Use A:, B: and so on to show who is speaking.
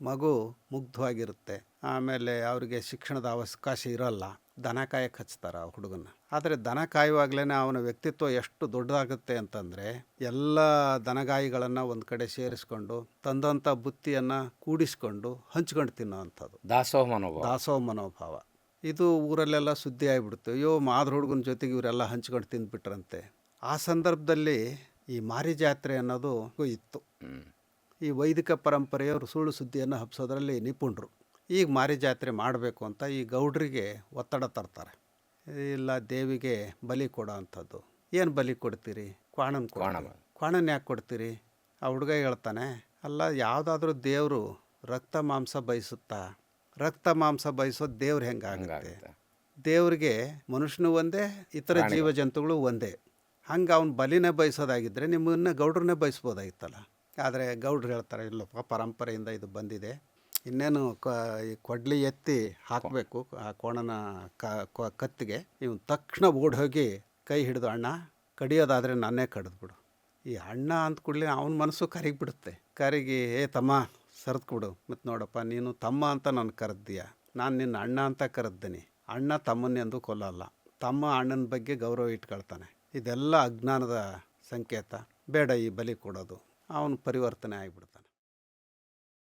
A: ಮಗು ಮುಗ್ಧವಾಗಿರುತ್ತೆ. ಆಮೇಲೆ ಅವ್ರಿಗೆ ಶಿಕ್ಷಣದ ಅವಕಾಶ ಇರೋಲ್ಲ. ದನ ಕಾಯಕ್ಕೆ ಹಚ್ತಾರೆ ಆ ಹುಡುಗನ. ಆದರೆ ದನ ಕಾಯುವಾಗಲೇ ಅವನ ವ್ಯಕ್ತಿತ್ವ ಎಷ್ಟು ದೊಡ್ಡದಾಗುತ್ತೆ ಅಂತಂದರೆ, ಎಲ್ಲ ದನಗಾಯಿಗಳನ್ನು ಒಂದು ಕಡೆ ಸೇರಿಸ್ಕೊಂಡು ತಂದಂಥ ಬುತ್ತಿಯನ್ನು ಕೂಡಿಸ್ಕೊಂಡು ಹಂಚ್ಕೊಂಡು ತಿನ್ನೋವಂಥದ್ದು ದಾಸೋಹ ಮನೋಭಾವ. ಇದು ಊರಲ್ಲೆಲ್ಲ ಸುದ್ದಿ ಆಗಿಬಿಡ್ತು. ಅಯ್ಯೋ, ಮಾದ್ರ ಹುಡುಗನ ಜೊತೆಗೆ ಇವರೆಲ್ಲ ಹಂಚ್ಕೊಂಡು ತಿಂದ್ಬಿಟ್ರಂತೆ. ಆ ಸಂದರ್ಭದಲ್ಲಿ ಈ ಮಾರಿ ಜಾತ್ರೆ ಅನ್ನೋದು ಇತ್ತು. ಈ ವೈದಿಕ ಪರಂಪರೆಯವರು ಸುಳ್ಳು ಸುದ್ದಿಯನ್ನು ಹಬ್ಸೋದ್ರಲ್ಲಿ ನಿಪುಣರು. ಈಗ ಮಾರಿ ಜಾತ್ರೆ ಮಾಡಬೇಕು ಅಂತ ಈ ಗೌಡ್ರಿಗೆ ಒತ್ತಡ ತರ್ತಾರೆ. ಇಲ್ಲ, ದೇವಿಗೆ ಬಲಿ ಕೊಡೋ ಅಂಥದ್ದು. ಏನು ಬಲಿ ಕೊಡ್ತೀರಿ? ಕ್ವಾಣನ ಯಾಕೆ ಕೊಡ್ತೀರಿ? ಆ ಹುಡುಗ ಹೇಳ್ತಾನೆ, ಅಲ್ಲ, ಯಾವುದಾದ್ರೂ ದೇವರು ರಕ್ತ ಮಾಂಸ ಬಯಸುತ್ತಾ? ರಕ್ತ ಮಾಂಸ ಬಯಸೋದು ದೇವ್ರು ಹೆಂಗಾಗುತ್ತೆ? ದೇವ್ರಿಗೆ ಮನುಷ್ಯನು ಒಂದೇ, ಇತರ ಜೀವ ಜಂತುಗಳು ಒಂದೇ. ಹಂಗೆ ಅವ್ನು ಬಲಿನೇ ಬಯಸೋದಾಗಿದ್ದರೆ ನಿಮ್ಮನ್ನ ಗೌಡ್ರನ್ನೇ ಬಯಸ್ಬೋದಾಗಿತ್ತಲ್ಲ. ಆದರೆ ಗೌಡ್ರು ಹೇಳ್ತಾರೆ, ಇಲ್ಲಪ್ಪ, ಪರಂಪರೆಯಿಂದ ಇದು ಬಂದಿದೆ, ಇನ್ನೇನು ಈ ಕೊಡ್ಲಿ ಎತ್ತಿ ಹಾಕಬೇಕು ಆ ಕೋಣನ ಕತ್ತಿಗೆ. ಇವನು ತಕ್ಷಣ ಓಡಿ ಹೋಗಿ ಕೈ ಹಿಡಿದು, ಅಣ್ಣ, ಕಡಿಯೋದಾದರೆ ನನ್ನೇ ಕಡಿದ್ಬಿಡು. ಈ ಅಣ್ಣ ಅಂದ ಕೂಡಲೇ ಅವನ ಮನಸ್ಸು ಕರಿಗಿಬಿಡುತ್ತೆ. ಕರಿಗಿ, ತಮ್ಮ ಸರಿದ್ಬಿಡು. ಮತ್ತು ನೋಡಪ್ಪ, ನೀನು ತಮ್ಮ ಅಂತ ನಾನು ಕರೆದ್ದೀಯ, ನಾನು ನಿನ್ನ ಅಣ್ಣ ಅಂತ ಕರೆದ್ದೀನಿ. ಅಣ್ಣ ತಮ್ಮನ್ನೆಂದು ಕೊಲ್ಲಲ್ಲ. ತಮ್ಮ ಅಣ್ಣನ ಬಗ್ಗೆ ಗೌರವ ಇಟ್ಕೊಳ್ತಾನೆ. ಇದೆಲ್ಲ ಅಜ್ಞಾನದ ಸಂಕೇತ. ಬೇಡ ಈ ಬಲಿ ಕೊಡೋದು. ಅವನು ಪರಿವರ್ತನೆ ಆಗಿಬಿಡ್ತಾನೆ.